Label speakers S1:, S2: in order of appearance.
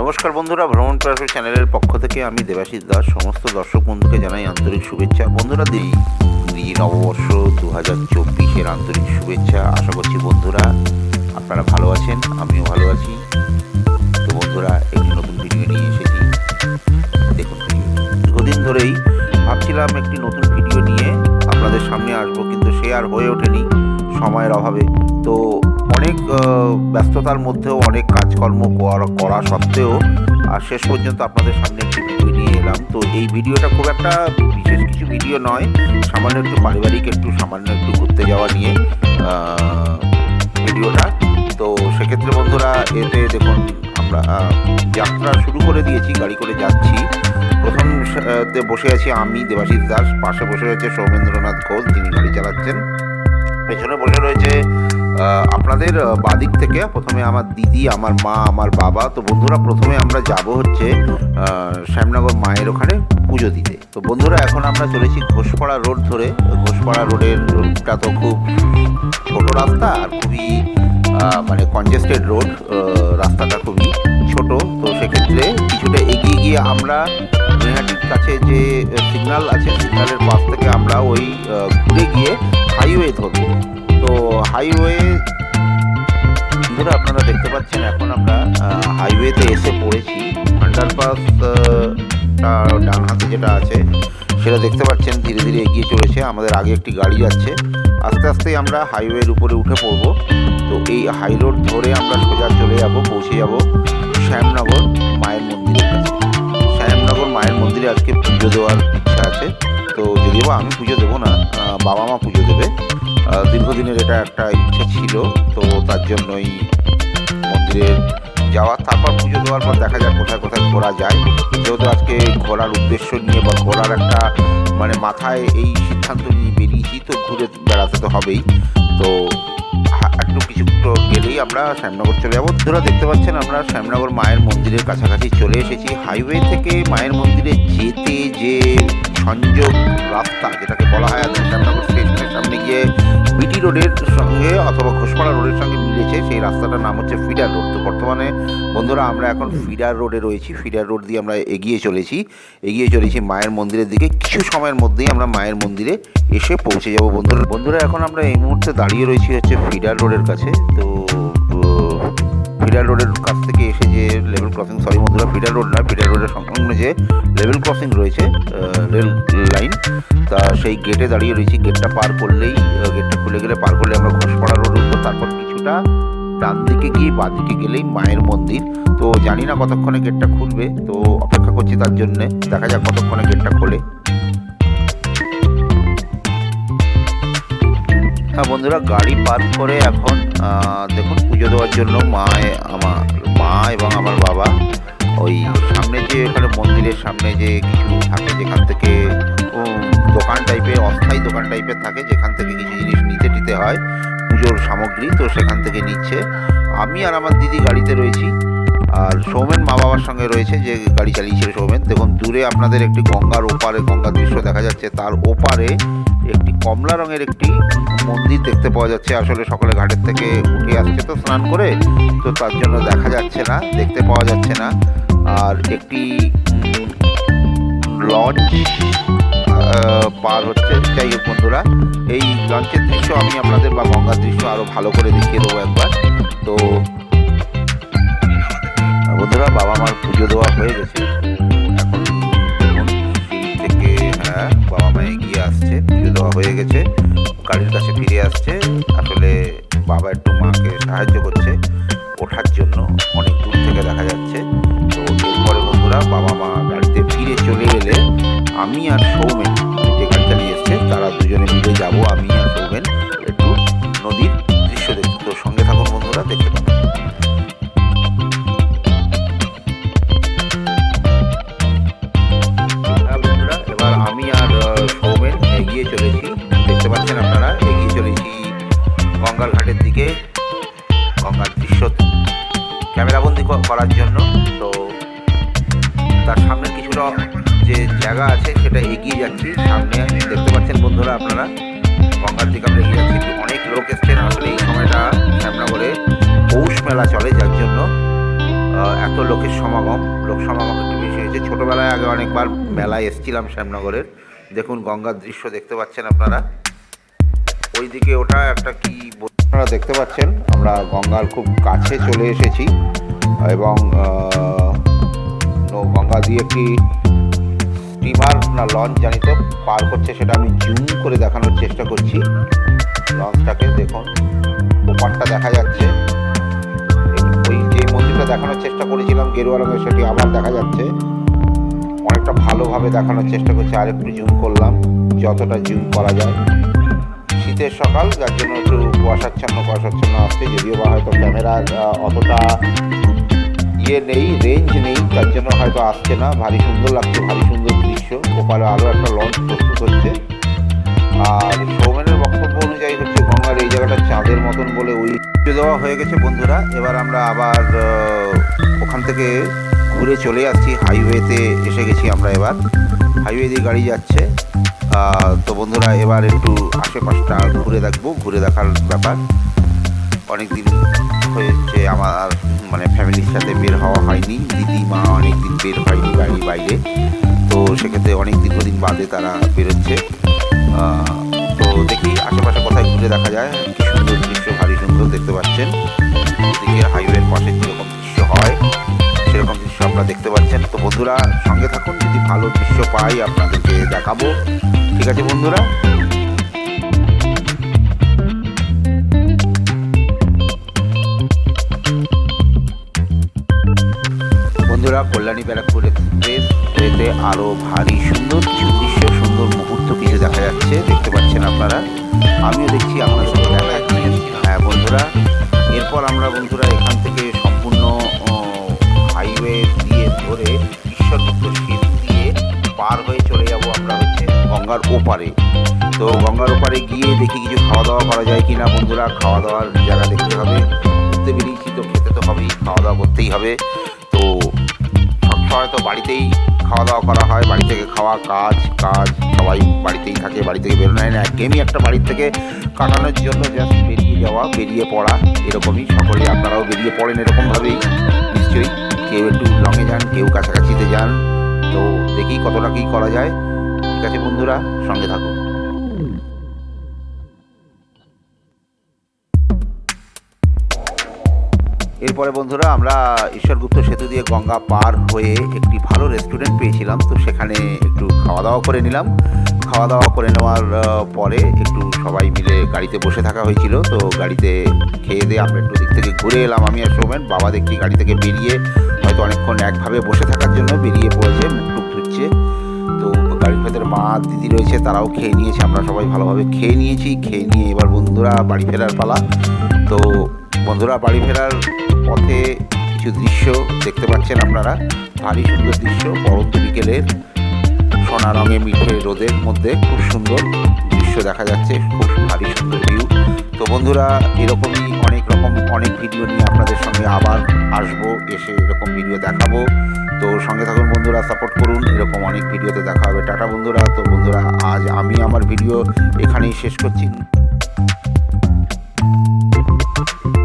S1: নমস্কার বন্ধুরা, ভ্রমণ প্রাসু চ্যানেলের পক্ষ থেকে আমি দেবাশিস দাস সমস্ত দর্শক বন্ধুকে জানাই আন্তরিক শুভেচ্ছা। বন্ধুরা, নববর্ষ 2024-এর আন্তরিক শুভেচ্ছা। আশা করছি বন্ধুরা আপনারা ভালো আছেন, আমিও ভালো আছি। তো বন্ধুরা, একটি নতুন ভিডিও নিয়ে এসেছি। দেখুন, দীর্ঘদিন ধরেই ভাবছিলাম একটি নতুন ভিডিও নিয়ে আপনাদের সামনে আসবো, কিন্তু সে আর হয়ে ওঠেনি সময়ের অভাবে। তো অনেক ব্যস্ততার মধ্যেও অনেক কাজকর্ম করা সত্ত্বেও আর শেষ পর্যন্ত আপনাদের সামনে একটি ভিডিও নিয়ে এলাম। তো এই ভিডিওটা খুব একটা বিশেষ কিছু ভিডিও নয়, সামান্য একটু পারিবারিক সামান্য একটু ঘুরতে যাওয়া নিয়ে ভিডিওটা। তো সেক্ষেত্রে বন্ধুরা, এতে দেখুন আমরা যাত্রা শুরু করে দিয়েছি, গাড়ি করে যাচ্ছি। প্রথম বসে আছি আমি, দেবাশিস দাস। পাশে বসে রয়েছে সৌমেন্দ্রনাথ ঘোষ, যিনি গাড়ি চালাচ্ছেন। পেছনে বসে রয়েছে আপনাদের বাদিক থেকে প্রথমে আমার দিদি, আমার মা, আমার বাবা। তো বন্ধুরা, প্রথমে আমরা যাব হচ্ছে শ্যামনগর মায়ের ওখানে পুজো দিতে। তো বন্ধুরা, এখন আমরা চলেছি ঘোষপাড়া রোড ধরে। ঘোষপাড়া রোডেরটা তো খুব ছোট রাস্তা আর খুবই মানে কনজেস্টেড রোড, রাস্তাটা খুবই ছোট। তো সেক্ষেত্রে কিছুটা এগিয়ে গিয়ে আমরা নৈহাটির কাছে যে সিগন্যাল আছে, সিগন্যালের পাশ থেকে আমরা ওই ঘুরে গিয়ে হাইওয়ে ধরবো। তো হাইওয়ে ধরে আপনারা দেখতে পাচ্ছেন এখন আমরা হাইওয়েতে এসে পড়েছি। আন্ডারপাস ডান হাতে যেটা আছে সেটা দেখতে পাচ্ছেন ধীরে ধীরে এগিয়ে চলেছে। আমাদের আগে একটি গাড়ি যাচ্ছে, আস্তে আস্তেই আমরা হাইওয়ের উপরে উঠে পড়বো। তো এই হাই রোড ধরে আমরা সোজা চলে যাব, পৌঁছে যাব শ্যামনগর মায়ের মন্দিরের কাছে। শ্যামনগর মায়ের মন্দিরে আজকে পুজো দেওয়ার ইচ্ছা আছে। তো যদিও আমি পুজো দেবো না, বাবা মা পুজো দেবে। দীর্ঘদিনের এটা একটা ইচ্ছা ছিল, তো তার জন্যই মন্দিরে যাওয়া। তারপর পুজো দেওয়ার পর দেখা যাক কোথায় কোথায় ঘোরা যায়। যেহেতু আজকে ঘোরার উদ্দেশ্য নিয়ে বা ঘোরার একটা মানে মাথায় এই সিদ্ধান্ত নিয়ে বেরিয়েছি, তো ঘুরে বেড়াতে তো হবেই। তো একটু কিছু গেলেই আমরা শ্যামনগর চলে যাবো। ধরা দেখতে পাচ্ছেন আমরা শ্যামনগর মায়ের মন্দিরের কাছাকাছি চলে এসেছি। হাইওয়ে থেকে মায়ের মন্দিরে যেতে যে সংযোগ রাস্তা, যেটাকে বলা হয় শ্যামনগর স্টেশনের সামনে গিয়ে বিটি রোডের সঙ্গে অথবা ঘোষপাড়া রোডের সঙ্গে মিলেছে, সেই রাস্তাটার নাম হচ্ছে ফিডার রোড। তো বর্তমানে বন্ধুরা আমরা এখন ফিডার রোডে রয়েছি। ফিডার রোড দিয়ে আমরা এগিয়ে চলেছি মায়ের মন্দিরের দিকে। কিছু সময়ের মধ্যেই আমরা মায়ের মন্দিরে এসে পৌঁছে যাব বন্ধুরা। এখন আমরা এই মুহূর্তে দাঁড়িয়ে রয়েছি হচ্ছে ফিডার রোডের কাছে। তো ফিডার রোডের কাছ থেকে এসে যে লেভেল ক্রসিং, সরি বন্ধুরা, ফিডার রোড নয়, ফিডার রোডের সংলগ্ন যে লেভেল ক্রসিং রয়েছে, রেল লাইন, তা সেই গেটে দাঁড়িয়ে রয়েছি। গেটটা পার করলেই, গেটটা খুলে গেলে পার করলে আমরা ঘোষপাড়া রোড উঠবো। তারপর কিছুটা ডান দিকে গিয়ে বাঁ দিকে গেলেই মায়ের মন্দির। তো জানি না কতক্ষণে গেটটা খুলবে, তো অপেক্ষা করছি তার জন্যে। দেখা যাক কতক্ষণে গেটটা খোলে। হ্যাঁ বন্ধুরা, গাড়ি পার্ক করে এখন দেখুন পুজো দেওয়ার জন্য আমার মা এবং আমার বাবা ওই সামনে যে ওখানে মন্দিরের সামনে যে কিছু থাকে, যেখান থেকে দোকান টাইপের, অস্থায়ী দোকান টাইপের থাকে, যেখান থেকে কিছু জিনিস নিতে হয় পুজোর সামগ্রী, তো সেখান থেকে নিচ্ছে। আমি আর আমার দিদি গাড়িতে রয়েছি, আর সৌমেন মা বাবার সঙ্গে রয়েছে, যে গাড়ি চালিয়েছিল সৌমেন। দেখুন দূরে আপনাদের একটি গঙ্গার ওপারে, গঙ্গার দৃশ্য দেখা যাচ্ছে। তার ওপারে একটি কমলা রঙের একটি মন্দির দেখতে পাওয়া যাচ্ছে। আসলে সকালে ঘাটের থেকে উঠে আসছে তো স্নান করে, তো তার জন্য দেখা যাচ্ছে না, দেখতে পাওয়া যাচ্ছে না। আর একটি লঞ্চ পার হচ্ছে। যাই হোক বন্ধুরা, এই লঞ্চের দৃশ্য আমি আপনাদের বা গঙ্গার দৃশ্য আরও ভালো করে দেখিয়ে দেবো একবার। তো বন্ধুরা, বাবা মার পুজো দেওয়া হয়ে গেছে। এখন দেখুন সিঁড়ি থেকে, হ্যাঁ, বাবা মা এগিয়ে আসছে, পুজো দেওয়া হয়ে গেছে, গাড়ির কাছে ফিরে আসছে। আসলে বাবা একটু মাকে সাহায্য করছে ওঠার জন্য, অনেক দূর থেকে দেখা যাচ্ছে। তো এরপরে বন্ধুরা বাবা মা গাড়িতে ফিরে চলে এলে আমি আর সৌমেন, যে গাড়ি চালিয়ে এসছে, তারা দুজনে মিলে যাব আমি আর সৌমেন একটু নদীর দৃশ্য দেখতে। তো সঙ্গে থাকুন বন্ধুরা, দেখতে পাবেন। এবার আমি আর সৌমেন এগিয়ে চলেছি, দেখতে পাচ্ছেন আপনারা, এগিয়ে চলেছি গঙ্গার ঘাটের দিকে, গঙ্গার দৃশ্য ক্যামেরাবন্দি করার জন্য। তো তার সামনে কিছুটা যে জায়গা আছে সেটা এগিয়ে যাচ্ছি। সামনে দেখতে পাচ্ছেন বন্ধুরা আপনারা, গঙ্গার দিকে আমরা এগিয়ে যাচ্ছি। অনেক লোক এসছেন। আসলে এই সময়টা শ্যামনগরে পৌষ মেলা চলে, যার জন্য এত লোকের সমাগম, লোক সমাগম একটু বেশি হয়েছে। ছোটোবেলায় আগে অনেকবার মেলায় এসেছিলাম শ্যামনগরের। দেখুন গঙ্গার দৃশ্য দেখতে পাচ্ছেন আপনারা, ওইদিকে ওটা একটা কি আপনারা দেখতে পাচ্ছেন। আমরা গঙ্গার খুব কাছে চলে এসেছি এবং গঙ্গা দিয়ে একটি স্টিমার না লঞ্চ জানি তো পার করছে, সেটা আমি জুম করে দেখানোর চেষ্টা করছি। লঞ্চটাকে দেখুন, ওপারটা দেখা যাচ্ছে। ওই যে মন্দিরটা দেখানোর চেষ্টা করেছিলাম গেরুয়া রঙের, সেটি আবার দেখা যাচ্ছে। অনেকটা ভালোভাবে দেখানোর চেষ্টা করছি, আর একটু জুম করলাম যতটা জুম করা যায়। শীতের সকাল, যার জন্য একটু কুয়াশাচ্ছন্ন আসছে, যদিও বা হয়তো ক্যামেরার অতটা নেই, রেঞ্জ নেই, তার জন্য হয়তো আসছে না। ভারী সুন্দর লাগছে, ভারী সুন্দর দৃশ্য। ওপারে আরও একটা লঞ্চ প্রস্তুত হচ্ছে। আর সৌমেনের বক্তব্য অনুযায়ী হচ্ছে গঙ্গার এই জায়গাটা চাঁদের মতন বলে ওই দেওয়া হয়ে গেছে বন্ধুরা। এবার আমরা আবার ওখান থেকে ঘুরে চলে আসছি, হাইওয়েতে এসে গেছি আমরা। এবার হাইওয়ে দিয়ে গাড়ি যাচ্ছে। তো বন্ধুরা এবার একটু আশেপাশটা ঘুরে দেখবো, ঘুরে দেখার ব্যাপার। অনেক দিন হয়েছে আমার মানে ফ্যামিলির সাথে বের হওয়া হয়নি, দিদিমা অনেক দিন বের হয়নি বাড়ির বাইরে, তো সেক্ষেত্রে অনেক দীর্ঘদিন বাদে তারা বেরোচ্ছে। তো দেখি আশেপাশে কোথায় ঘুরে দেখা যায়। কি সুন্দর দৃশ্য, ভারী সুন্দর দেখতে পাচ্ছেন। ওদিকে হাইওয়ের পাশে যেরকম দৃশ্য হয় সেরকম দৃশ্য আপনারা দেখতে পাচ্ছেন। তো বন্ধুরা সঙ্গে থাকুন, যদি ভালো দৃশ্য পাই আপনাদেরকে দেখাবো। ঠিক আছে বন্ধুরা। বন্ধুরা কল্যাণী ব্যারাকপুর এক্সপ্রেস ট্রেনে আরও ভারী সুন্দর কিছু দৃশ্য, সুন্দর মুহূর্ত কিছু দেখা যাচ্ছে, দেখতে পাচ্ছেন আপনারা। আমিও দেখছি, আপনার সঙ্গে দেখা যাচ্ছে। হ্যাঁ বন্ধুরা, এরপর আমরা বন্ধুরা এখান থেকে সম্পূর্ণ হাইওয়ে দিয়ে ধরে ঈশ্বরগুপ্ত সেতু দিয়ে পার হয়ে চলে যাব আমরা হচ্ছে গঙ্গার ওপারে। তো গঙ্গার ওপারে গিয়ে দেখি কিছু খাওয়া দাওয়া করা যায় কি না বন্ধুরা। খাওয়া দাওয়ার জায়গা দেখতে হবে, ঘুরতে বেরিয়েছি তো খেতে তো হবেই, খাওয়া দাওয়া করতেই হবে। তো সবসময় তো বাড়িতেই খাওয়া দাওয়া করা হয়, বাড়ি থেকে খাওয়া, কাজ সবাই বাড়িতেই থাকে, বাড়ি থেকে বেরোনো হয় না। একঘেয়েমি একটা বাড়ির থেকে কাটানোর জন্য জাস্ট বেরিয়ে যাওয়া, বেরিয়ে পড়া, এরকমই সকলেই আপনারাও বেরিয়ে পড়েন এরকমভাবেই নিশ্চয়ই। কেউ একটু লংয়ে যান, কেউ কাছাকাছিতে যান। তো দেখি কতটা কী করা যায়। ঠিক আছে বন্ধুরা, সঙ্গে থাকুন। এরপরে বন্ধুরা আমরা ঈশ্বরগুপ্ত সেতু দিয়ে গঙ্গা পার হয়ে একটি ভালো রেস্টুরেন্ট পেয়েছিলাম, তো সেখানে একটু খাওয়া দাওয়া করে নিলাম। খাওয়া দাওয়া করে নেওয়ার পরে একটু সবাই মিলে গাড়িতে বসে থাকা হয়েছিল। তো গাড়িতে খেয়ে দিয়ে আমরা একটু দিক থেকে ঘুরে এলাম, আমি আর সৌমেন। বাবা দেখছি গাড়ি থেকে বেরিয়ে হয়তো অনেকক্ষণ একভাবে বসে থাকার জন্য বেরিয়ে পড়েছে, মুখ টুক ধুচ্ছে। তো গাড়ির ভেতরে মা দিদি রয়েছে, তারাও খেয়ে নিয়েছে, আমরা সবাই ভালোভাবে খেয়ে নিয়েছি। খেয়ে নিয়ে এবার বন্ধুরা বাড়ি ফেরার পালা। তো বন্ধুরা বাড়ি ফেরার পথে কিছু দৃশ্য দেখতে পাচ্ছেন আপনারা, ভারী সুন্দর দৃশ্য। পরন্ত বিকেলের সোনা রঙে মিঠে রোদের মধ্যে খুব সুন্দর দৃশ্য দেখা যাচ্ছে, খুব ভারী সুন্দর ভিউ। তো বন্ধুরা এরকমই অনেক ভিডিও নিয়ে আপনাদের সঙ্গে আবার আসবো, এসে এরকম ভিডিও দেখাবো। তো সঙ্গে থাকুন বন্ধুরা, সাপোর্ট করুন, এরকম অনেক ভিডিওতে দেখা হবে। টাটা বন্ধুরা। তো বন্ধুরা আজ আমি আমার ভিডিও এখানেই শেষ করছি।